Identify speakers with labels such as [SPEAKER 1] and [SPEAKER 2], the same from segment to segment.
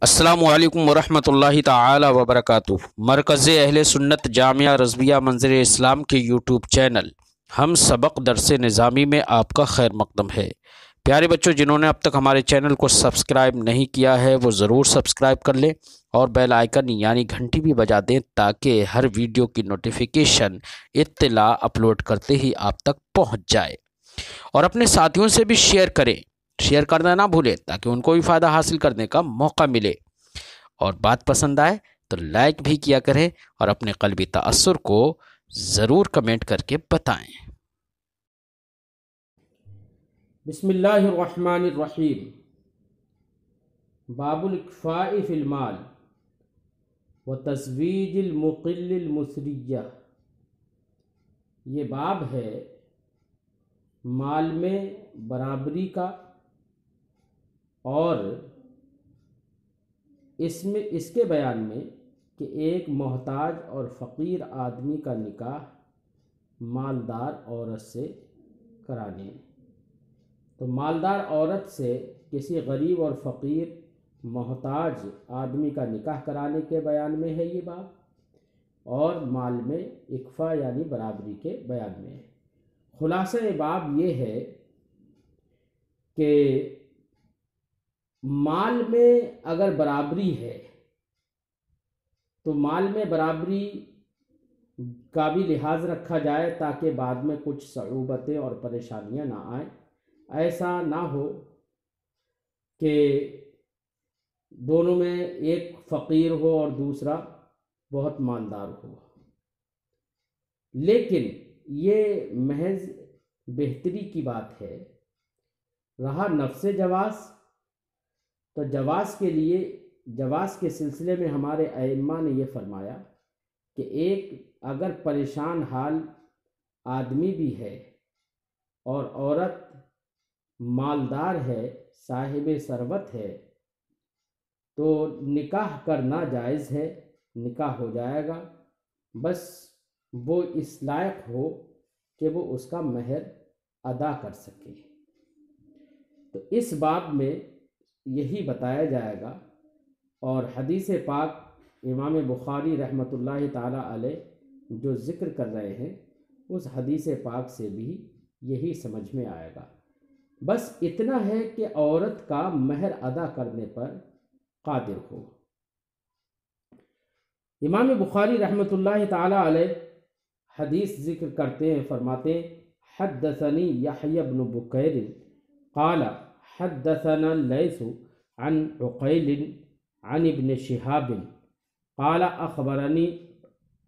[SPEAKER 1] السلام علیکم ورحمۃ اللہ تعالی وبرکاتہ۔ مرکز اہل سنت جامعہ رضویہ منظر اسلام کے یوٹیوب چینل ہم سبق درس نظامی میں آپ کا خیر مقدم ہے۔ پیارے بچوں، جنہوں نے اب تک ہمارے چینل کو سبسکرائب نہیں کیا ہے وہ ضرور سبسکرائب کر لیں اور بیل آئیکن یعنی گھنٹی بھی بجا دیں تاکہ ہر ویڈیو کی نوٹیفیکیشن اطلاع اپلوڈ کرتے ہی آپ تک پہنچ جائے، اور اپنے ساتھیوں سے بھی شیئر کرنا نہ بھولیں تاکہ ان کو بھی فائدہ حاصل کرنے کا موقع ملے، اور بات پسند آئے تو لائک بھی کیا کریں اور اپنے قلبی تأثر کو ضرور کمنٹ کر کے بتائیں۔
[SPEAKER 2] بسم اللہ الرحمن الرحیم۔ باب الاکفاء فی المال وتزویج المقل المثریہ، یہ باب ہے مال میں برابری کا، اور اس کے بیان میں کہ ایک محتاج اور فقیر آدمی کا نکاح مالدار عورت سے کرانے۔ تو مالدار عورت سے کسی غریب اور فقیر محتاج آدمی کا نکاح کرانے کے بیان میں ہے یہ باب، اور مال میں اکفاء یعنی برابری کے بیان میں ہے۔ خلاصہ باب یہ ہے کہ مال میں اگر برابری ہے تو مال میں برابری کا بھی لحاظ رکھا جائے تاکہ بعد میں کچھ صعوبتیں اور پریشانیاں نہ آئیں۔ ایسا نہ ہو کہ دونوں میں ایک فقیر ہو اور دوسرا بہت مالدار ہو، لیکن یہ محض بہتری کی بات ہے۔ رہا نفس جواز، تو جواز کے سلسلے میں ہمارے ائمہ نے یہ فرمایا کہ ایک اگر پریشان حال آدمی بھی ہے اور عورت مالدار ہے، صاحب ثروت ہے، تو نکاح کرنا جائز ہے، نکاح ہو جائے گا، بس وہ اس لائق ہو کہ وہ اس کا مہر ادا کر سکے۔ تو اس باب میں یہی بتایا جائے گا، اور حدیث پاک امام بخاری رحمۃ اللہ تعالی علیہ جو ذکر کر رہے ہیں اس حدیث پاک سے بھی یہی سمجھ میں آئے گا۔ بس اتنا ہے کہ عورت کا مہر ادا کرنے پر قادر ہو۔ امام بخاری رحمۃ اللہ تعالی علیہ حدیث ذکر کرتے ہیں، فرماتے ہیں حدثنی یحیی بن بکیر قال حدثنا اللیث عن عقیل عن ابن شہاب قال اخبرنی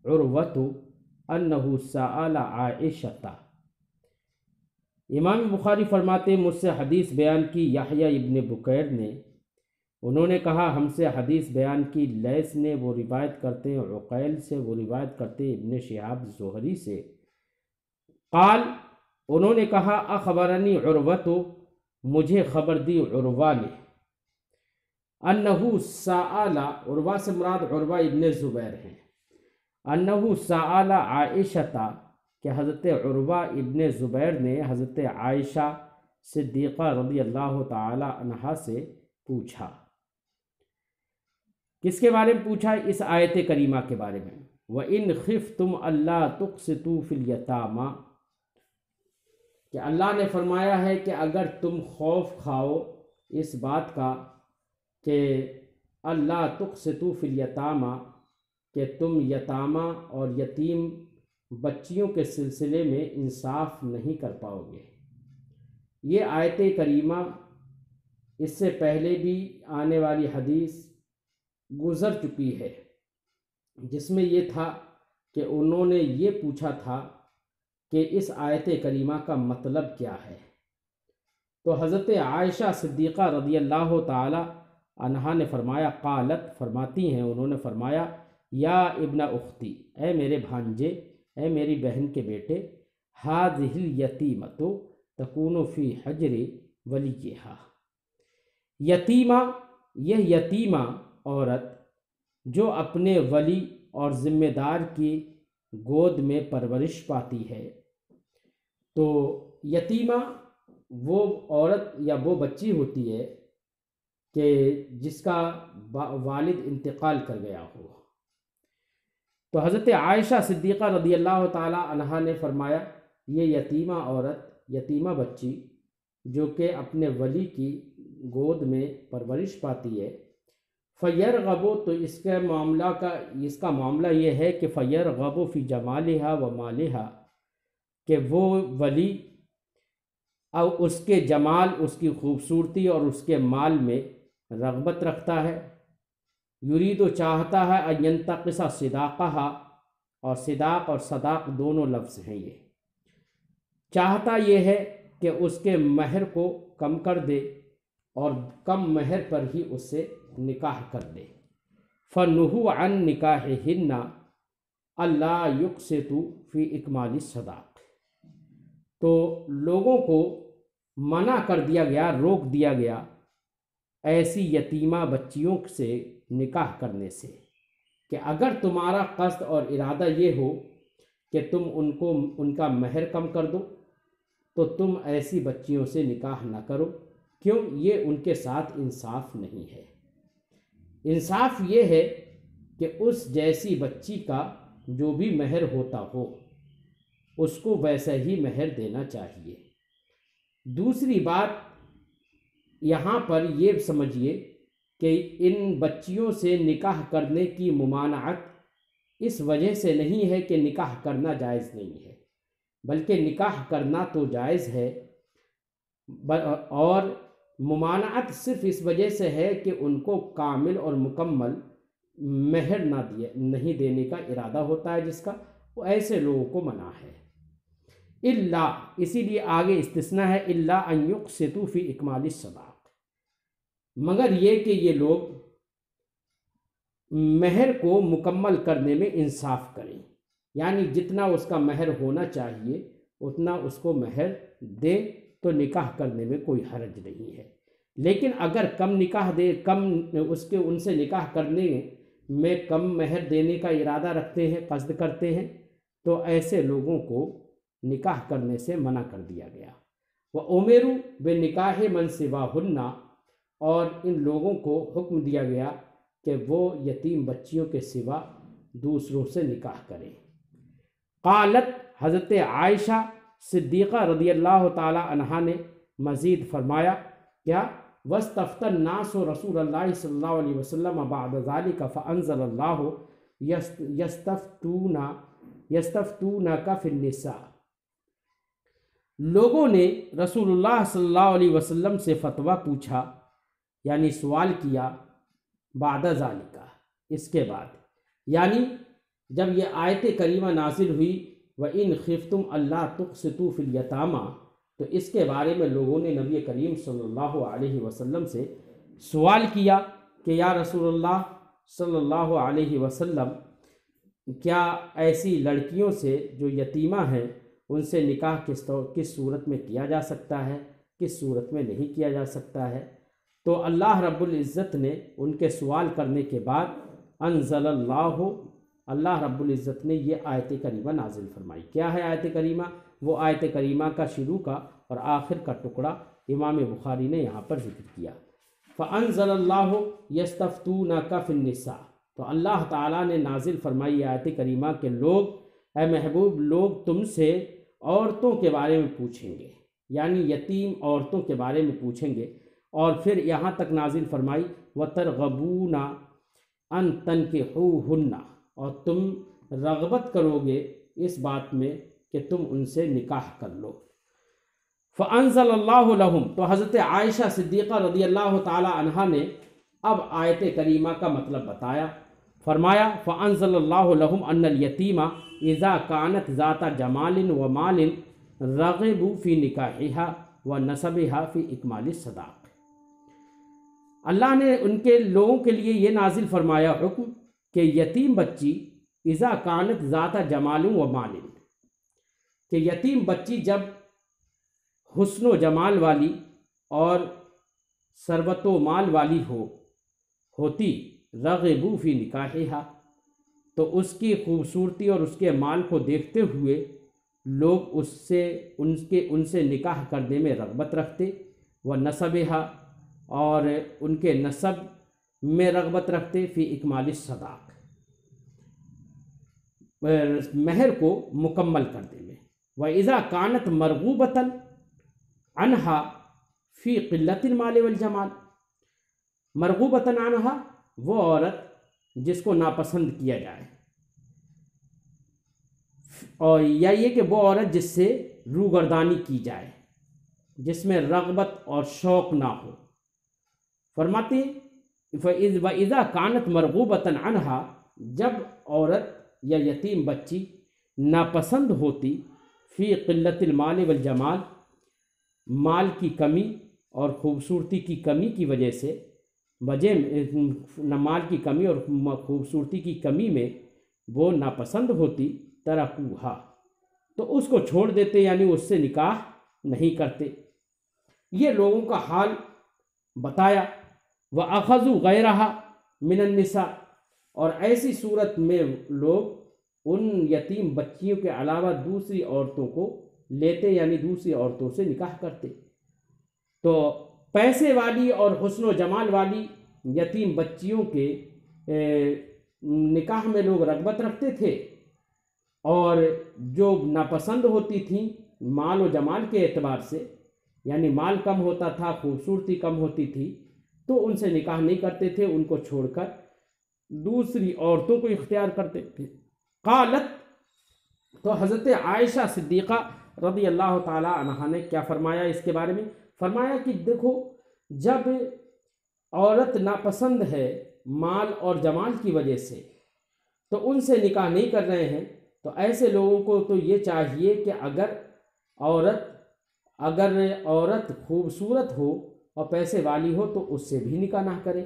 [SPEAKER 2] عروۃ انہ سأل عائشۃ۔ امام بخاری فرماتے ہیں مجھ سے حدیث بیان کی یحییٰ ابن بکیر نے، انہوں نے کہا ہم سے حدیث بیان کی لیث نے، وہ روایت کرتے ہیں عقیل سے، وہ روایت کرتے ہیں ابن شہاب زہری سے۔ قال، انہوں نے کہا اخبرنی عروۃ، مجھے خبر دی عروہ نے، انہ سأل، عروہ سے مراد عروہ ابن زبیر ہیں، انہ سأل عائشۃ، کہ حضرت عروہ ابن زبیر نے حضرت عائشہ صدیقہ رضی اللہ تعالی عنہا سے پوچھا۔ کس کے بارے میں پوچھا؟ اس آیت کریمہ کے بارے میں، وَإِنْ خِفْتُمْ أَلَّا تُقْسِطُوا فِي الْيَتَامَى، کہ اللہ نے فرمایا ہے کہ اگر تم خوف کھاؤ اس بات کا کہ اللہ تقسطوا فی الیتامى، کہ تم یتامہ اور یتیم بچیوں کے سلسلے میں انصاف نہیں کر پاؤ گے۔ یہ آیت کریمہ اس سے پہلے بھی آنے والی حدیث گزر چکی ہے، جس میں یہ تھا کہ انہوں نے یہ پوچھا تھا کہ اس آیت کریمہ کا مطلب کیا ہے۔ تو حضرت عائشہ صدیقہ رضی اللہ تعالی عنہا نے فرمایا، قالت، فرماتی ہیں، انہوں نے فرمایا، یا ابن اختی، اے میرے بھانجے، اے میری بہن کے بیٹے، ھذہ الیتیمۃ تکون فی حجر ولیھا، یتیمہ، یہ یتیمہ عورت جو اپنے ولی اور ذمہ دار کی گود میں پرورش پاتی ہے۔ تو یتیمہ وہ عورت یا وہ بچی ہوتی ہے کہ جس کا والد انتقال کر گیا ہو۔ تو حضرت عائشہ صدیقہ رضی اللہ تعالی عنہا نے فرمایا یہ یتیمہ عورت، یتیمہ بچی جو کہ اپنے ولی کی گود میں پرورش پاتی ہے، فیرغبو، تو اس کا معاملہ یہ ہے کہ فیرغبو فی جمالہا و مالہا، کہ وہ ولی اور اس کے جمال، اس کی خوبصورتی اور اس کے مال میں رغبت رکھتا ہے۔ یرید، چاہتا ہے، ان ینتقص صداقہا، اور صداق اور صداق دونوں لفظ ہیں، یہ چاہتا یہ ہے کہ اس کے مہر کو کم کر دے اور کم مہر پر ہی اس سے نکاح کر دے۔ فَنُهُوا عَن نِكَاحِهِنَّ أَلَّا يُقْسِطُوا فِي إِكْمَالِ الصَّدَاقِ، تو لوگوں کو منع کر دیا گیا، روک دیا گیا ایسی یتیمہ بچیوں سے نکاح کرنے سے، کہ اگر تمہارا قصد اور ارادہ یہ ہو کہ تم ان کا مہر کم کر دو تو تم ایسی بچیوں سے نکاح نہ کرو، کیوں؟ یہ ان کے ساتھ انصاف نہیں ہے۔ انصاف یہ ہے کہ اس جیسی بچی کا جو بھی مہر ہوتا ہو اس کو ویسا ہی مہر دینا چاہیے۔ دوسری بات یہاں پر یہ سمجھیے کہ ان بچیوں سے نکاح کرنے کی ممانعت اس وجہ سے نہیں ہے کہ نکاح کرنا جائز نہیں ہے، بلکہ نکاح کرنا تو جائز ہے، اور ممانعت صرف اس وجہ سے ہے کہ ان کو کامل اور مکمل مہر نہیں دینے کا ارادہ ہوتا ہے جس کا، وہ ایسے لوگوں کو منع ہے۔ الا، اسی لیے آگے استثناء ہے، الا ان یقسطوا فی اکمال الصداق، مگر یہ کہ یہ لوگ مہر کو مکمل کرنے میں انصاف کریں، یعنی جتنا اس کا مہر ہونا چاہیے اتنا اس کو مہر دے تو نکاح کرنے میں کوئی حرج نہیں ہے۔ لیکن اگر کم نکاح دے، ان سے نکاح کرنے میں کم مہر دینے کا ارادہ رکھتے ہیں، قصد کرتے ہیں، تو ایسے لوگوں کو نکاح کرنے سے منع کر دیا گیا۔ وَأُمِرُوا بِنِكَاحِ مَنْ سِوَاهُنَّ، اور ان لوگوں کو حکم دیا گیا کہ وہ یتیم بچیوں کے سوا دوسروں سے نکاح کریں۔ قالت، حضرت عائشہ صدیقہ رضی اللہ تعالی عنہا نے مزید فرمایا کیا؟ وَاسْتَفْتَى النَّاسُ رسول اللہ صلی اللہ علیہ وسلم بعد ذلك فأنزل اللہ يَسْتَفْتُونَكَ فِي النِّسَاءِ، لوگوں نے رسول اللہ صلی اللہ علیہ وسلم سے فتویٰ پوچھا، یعنی سوال کیا، بعد ذالک، اس کے بعد، یعنی جب یہ آیت کریمہ نازل ہوئی وَإِنْ خِفْتُمْ أَلَّا تُقْسِطُوا فِي الْيَتَامَى، تو اس کے بارے میں لوگوں نے نبی کریم صلی اللہ علیہ وسلم سے سوال کیا کہ یا رسول اللہ صلی اللہ علیہ وسلم، کیا ایسی لڑکیوں سے جو یتیمہ ہیں ان سے نکاح کس صورت میں کیا جا سکتا ہے، کس صورت میں نہیں کیا جا سکتا ہے؟ تو اللہ رب العزت نے ان کے سوال کرنے کے بعد انزل اللہ رب العزت نے یہ آیت کریمہ نازل فرمائی۔ کیا ہے آیت کریمہ؟ وہ آیت کریمہ کا شروع کا اور آخر کا ٹکڑا امام بخاری نے یہاں پر ذکر کیا۔ فَأَنزَلَ اللَّهُ يَسْتَفْتُونَكَ فِي النِّسَاءِ، تو اللہ تعالیٰ نے نازل فرمائی آیت کریمہ کہ اے محبوب، لوگ تم سے عورتوں کے بارے میں پوچھیں گے، یعنی یتیم عورتوں کے بارے میں پوچھیں گے، اور پھر یہاں تک نازل فرمائی وَتَرْغَبُونَ أَن تَنكِحُوهُنَّ، اور تم رغبت کرو گے اس بات میں کہ تم ان سے نکاح کر لو۔ فَأَنزَلَ اللَّهُ لَهُمْ، تو حضرت عائشہ صدیقہ رضی اللہ تعالی عنہا نے اب آیت کریمہ کا مطلب بتایا، فرمایا فَأَنزَلَ اللَّهُ لَهُمْ أَنَّ الْيَتِيمَ إِذَا كَانَتْ ذَاتَ جَمَالٍ وَمَالٍ رَغِبُوا فِي نِكَاحِهَا وَنَسَبِهَا فِي إِكْمَالِ الصَّدَاقِ، اللہ نے ان کے لوگوں کے لیے یہ نازل فرمایا حکم کہ یتیم بچی اذا کانت ذات جمال و مال، کہ یتیم بچی جب حسن و جمال والی اور ثروت و مال والی ہوتی، رغبوا فی نکاحہا، تو اس کی خوبصورتی اور اس کے مال کو دیکھتے ہوئے لوگ ان سے نکاح کرنے میں رغبت رکھتے، و نسبہا، اور ان کے نسب میں رغبت رکھتے، فی اکمال الصداق، مہر کو مکمل کرنے میں، وَإِذَا كَانَتْ مَرْغُوبَةً عَنْهَا فی قلت المال والجمال، مرغوبۃ عنہا وہ عورت جس کو ناپسند کیا جائے، اور یا یہ کہ وہ عورت جس سے روگردانی کی جائے، جس میں رغبت اور شوق نہ ہو۔ فرماتے وَإِذَا كَانَتْ مَرْغُوبَةً عَنْهَا، جب عورت یا یتیم بچی ناپسند ہوتی، فی قلت المال والجمال، مال کی کمی اور خوبصورتی کی کمی کی وجہ سے، مال کی کمی اور خوبصورتی کی کمی میں وہ ناپسند ہوتی، ترکوہا، تو اس کو چھوڑ دیتے، یعنی اس سے نکاح نہیں کرتے۔ یہ لوگوں کا حال بتایا۔ وَأَخَذُوا غَيْرَهَا مِنَ النِّسَاءِ، اور ایسی صورت میں لوگ ان یتیم بچیوں کے علاوہ دوسری عورتوں کو لیتے، یعنی دوسری عورتوں سے نکاح کرتے۔ تو پیسے والی اور حسن و جمال والی یتیم بچیوں کے نکاح میں لوگ رغبت رکھتے تھے، اور جو ناپسند ہوتی تھیں مال و جمال کے اعتبار سے، یعنی مال کم ہوتا تھا، خوبصورتی کم ہوتی تھی، تو ان سے نکاح نہیں کرتے تھے، ان کو چھوڑ کر دوسری عورتوں کو اختیار کرتے تھے۔ قالت، تو حضرت عائشہ صدیقہ رضی اللہ تعالی عنہا نے کیا فرمایا اس کے بارے میں؟ فرمایا کہ دیکھو، جب عورت ناپسند ہے مال اور جمال کی وجہ سے، تو ان سے نکاح نہیں کر رہے ہیں، تو ایسے لوگوں کو تو یہ چاہیے کہ اگر عورت خوبصورت ہو اور پیسے والی ہو تو اس سے بھی نکاح نہ کرے۔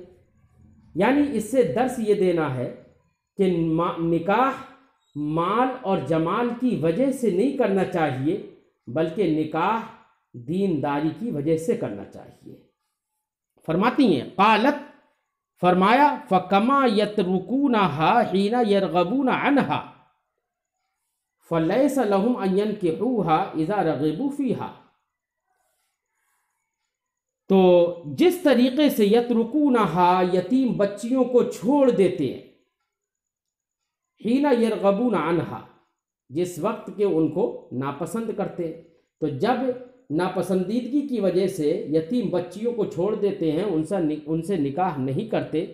[SPEAKER 2] یعنی اس سے درس یہ دینا ہے کہ نکاح مال اور جمال کی وجہ سے نہیں کرنا چاہیے، بلکہ نکاح دینداری کی وجہ سے کرنا چاہیے۔ فرماتی ہیں قالت، فرمایا فَكَمَا يَتْرُكُونَهَا حِينَ يَرْغَبُونَ عَنْهَا فَلَيْسَ لَهُمْ أَن يَنْكِحُوهَا إِذَا رَغِبُوا فِيهَا۔ تو جس طریقے سے یترکونہا، یتیم بچیوں کو چھوڑ دیتے ہیں، حین یرغبون عنہا، جس وقت کے ان کو ناپسند کرتے، تو جب ناپسندیدگی کی وجہ سے یتیم بچیوں کو چھوڑ دیتے ہیں، ان سے نکاح نہیں کرتے،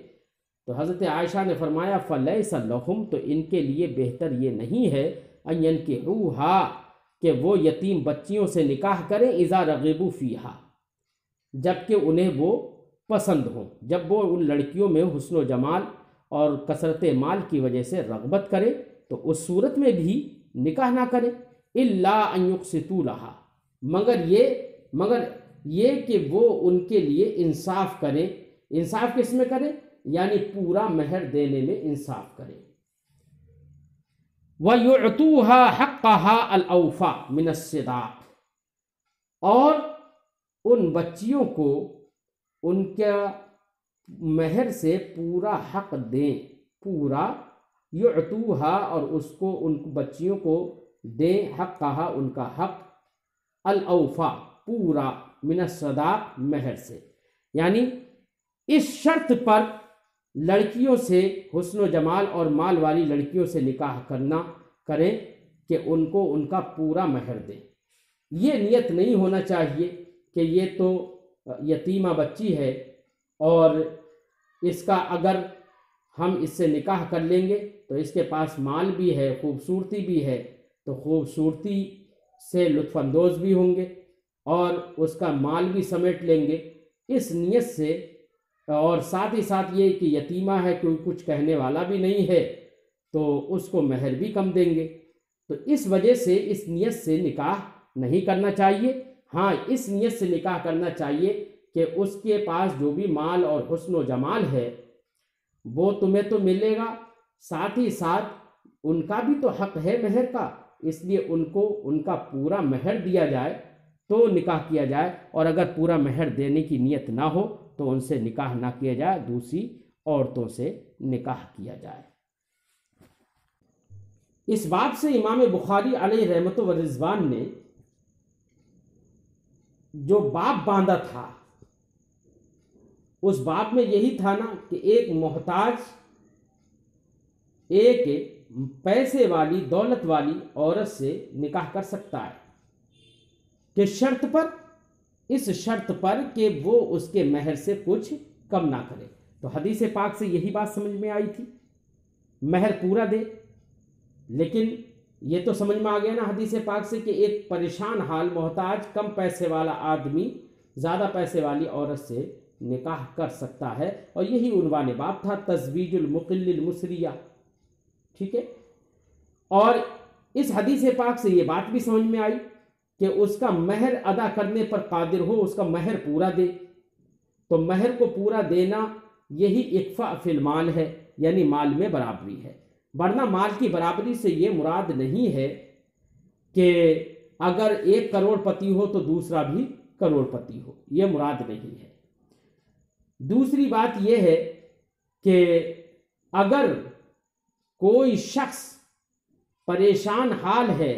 [SPEAKER 2] تو حضرت عائشہ نے فرمایا فلیس لہم، تو ان کے لیے بہتر یہ نہیں ہے ان ینکحوہا، کہ وہ یتیم بچیوں سے نکاح کریں، اذا رغبوا فیہا، جبکہ انہیں وہ پسند ہوں، جب وہ ان لڑکیوں میں حسن و جمال اور کثرت مال کی وجہ سے رغبت کرے تو اس صورت میں بھی نکاح نہ کرے، الا ان یقسطوا لہا، مگر یہ کہ وہ ان کے لیے انصاف کرے۔ انصاف کس میں کرے؟ یعنی پورا مہر دینے میں انصاف کرے۔ وَيُعْطُوهَا حَقَّهَا الْأَوْفَى مِنَ الصِّدَاقِ، اور ان بچیوں کو ان کا مہر سے پورا حق دیں، پورا یعطوہا، اور اس کو ان بچیوں کو دیں، حق کہا ان کا حق، الاوفا پورا، من الصداق مہر سے، یعنی اس شرط پر لڑکیوں سے حسن و جمال اور مال والی لڑکیوں سے نکاح کریں کہ ان کو ان کا پورا مہر دیں۔ یہ نیت نہیں ہونا چاہیے کہ یہ تو یتیمہ بچی ہے اور اس کا اگر ہم اس سے نکاح کر لیں گے تو اس کے پاس مال بھی ہے، خوبصورتی بھی ہے، تو خوبصورتی سے لطف اندوز بھی ہوں گے اور اس کا مال بھی سمیٹ لیں گے، اس نیت سے، اور ساتھ ہی ساتھ یہ کہ یتیمہ ہے، کوئی کچھ کہنے والا بھی نہیں ہے، تو اس کو مہر بھی کم دیں گے، تو اس وجہ سے اس نیت سے نکاح نہیں کرنا چاہیے۔ ہاں، اس نیت سے نکاح کرنا چاہیے کہ اس کے پاس جو بھی مال اور حسن و جمال ہے وہ تمہیں تو ملے گا، ساتھ ہی ساتھ ان کا بھی تو حق ہے مہر کا، اس لیے ان کو ان کا پورا مہر دیا جائے تو نکاح کیا جائے، اور اگر پورا مہر دینے کی نیت نہ ہو تو ان سے نکاح نہ کیا جائے، دوسری عورتوں سے نکاح کیا جائے۔ اس بات سے امام بخاری علیہ رحمت و رضوان نے جو باب باندھا تھا اس باب میں یہی تھا نا کہ ایک محتاج ایک پیسے والی دولت والی عورت سے نکاح کر سکتا ہے، کہ شرط پر، اس شرط پر کہ وہ اس کے مہر سے کچھ کم نہ کرے۔ تو حدیث پاک سے یہی بات سمجھ میں آئی تھی، مہر پورا دے۔ لیکن یہ تو سمجھ میں آ گیا نا حدیث پاک سے کہ ایک پریشان حال محتاج کم پیسے والا آدمی زیادہ پیسے والی عورت سے نکاح کر سکتا ہے، اور یہی عنوان باب تھا، تزویج المقل المسریہ، ٹھیک ہے۔ اور اس حدیث پاک سے یہ بات بھی سمجھ میں آئی کہ اس کا مہر ادا کرنے پر قادر ہو، اس کا مہر پورا دے۔ تو مہر کو پورا دینا یہی اکفاء فی المال ہے، یعنی مال میں برابری ہے، ورنہ مال کی برابری سے یہ مراد نہیں ہے کہ اگر ایک کروڑ پتی ہو تو دوسرا بھی کروڑ پتی ہو، یہ مراد نہیں ہے۔ دوسری بات یہ ہے کہ اگر کوئی شخص پریشان حال ہے،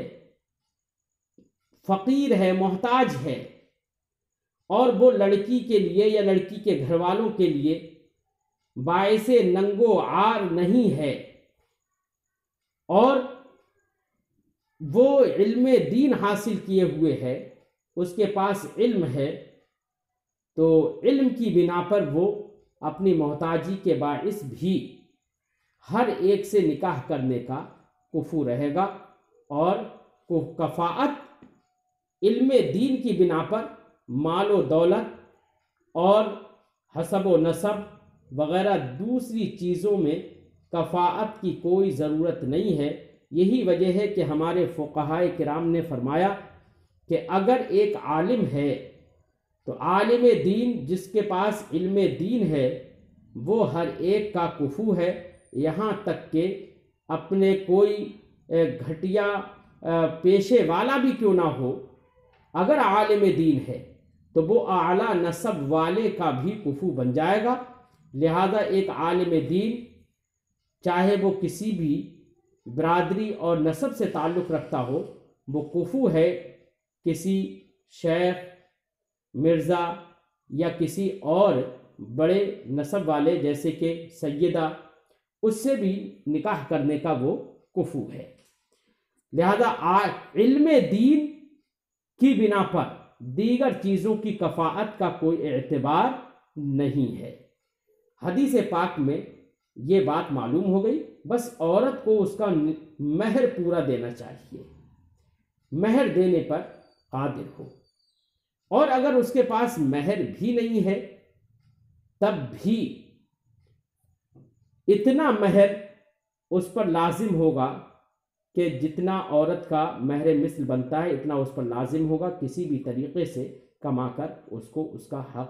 [SPEAKER 2] فقیر ہے، محتاج ہے، اور وہ لڑکی کے لیے یا لڑکی کے گھر والوں کے لیے باعث ننگو عار نہیں ہے، اور وہ علم دین حاصل کیے ہوئے ہے، اس کے پاس علم ہے، تو علم کی بنا پر وہ اپنی محتاجی کے باعث بھی ہر ایک سے نکاح کرنے کا کفو رہے گا، اور کفاءت علم دین کی بنا پر مال و دولت اور حسب و نسب وغیرہ دوسری چیزوں میں کفاءت کی کوئی ضرورت نہیں ہے۔ یہی وجہ ہے کہ ہمارے فقہائے کرام نے فرمایا کہ اگر ایک عالم ہے تو عالم دین جس کے پاس علم دین ہے وہ ہر ایک کا کفو ہے، یہاں تک کہ اپنے کوئی گھٹیا پیشے والا بھی کیوں نہ ہو، اگر عالم دین ہے تو وہ اعلیٰ نسب والے کا بھی کفو بن جائے گا۔ لہذا ایک عالم دین چاہے وہ کسی بھی برادری اور نسب سے تعلق رکھتا ہو، وہ کفو ہے کسی شیخ، مرزا یا کسی اور بڑے نسب والے جیسے کہ سیدہ، اس سے بھی نکاح کرنے کا وہ کفو ہے۔ لہذا علم دین کی بنا پر دیگر چیزوں کی کفاءت کا کوئی اعتبار نہیں ہے۔ حدیث پاک میں یہ بات معلوم ہو گئی، بس عورت کو اس کا مہر پورا دینا چاہیے، مہر دینے پر قادر ہو، اور اگر اس کے پاس مہر بھی نہیں ہے تب بھی اتنا مہر اس پر لازم ہوگا کہ جتنا عورت کا مہر مثل بنتا ہے اتنا اس پر لازم ہوگا، کسی بھی طریقے سے کما کر اس کو اس کا حق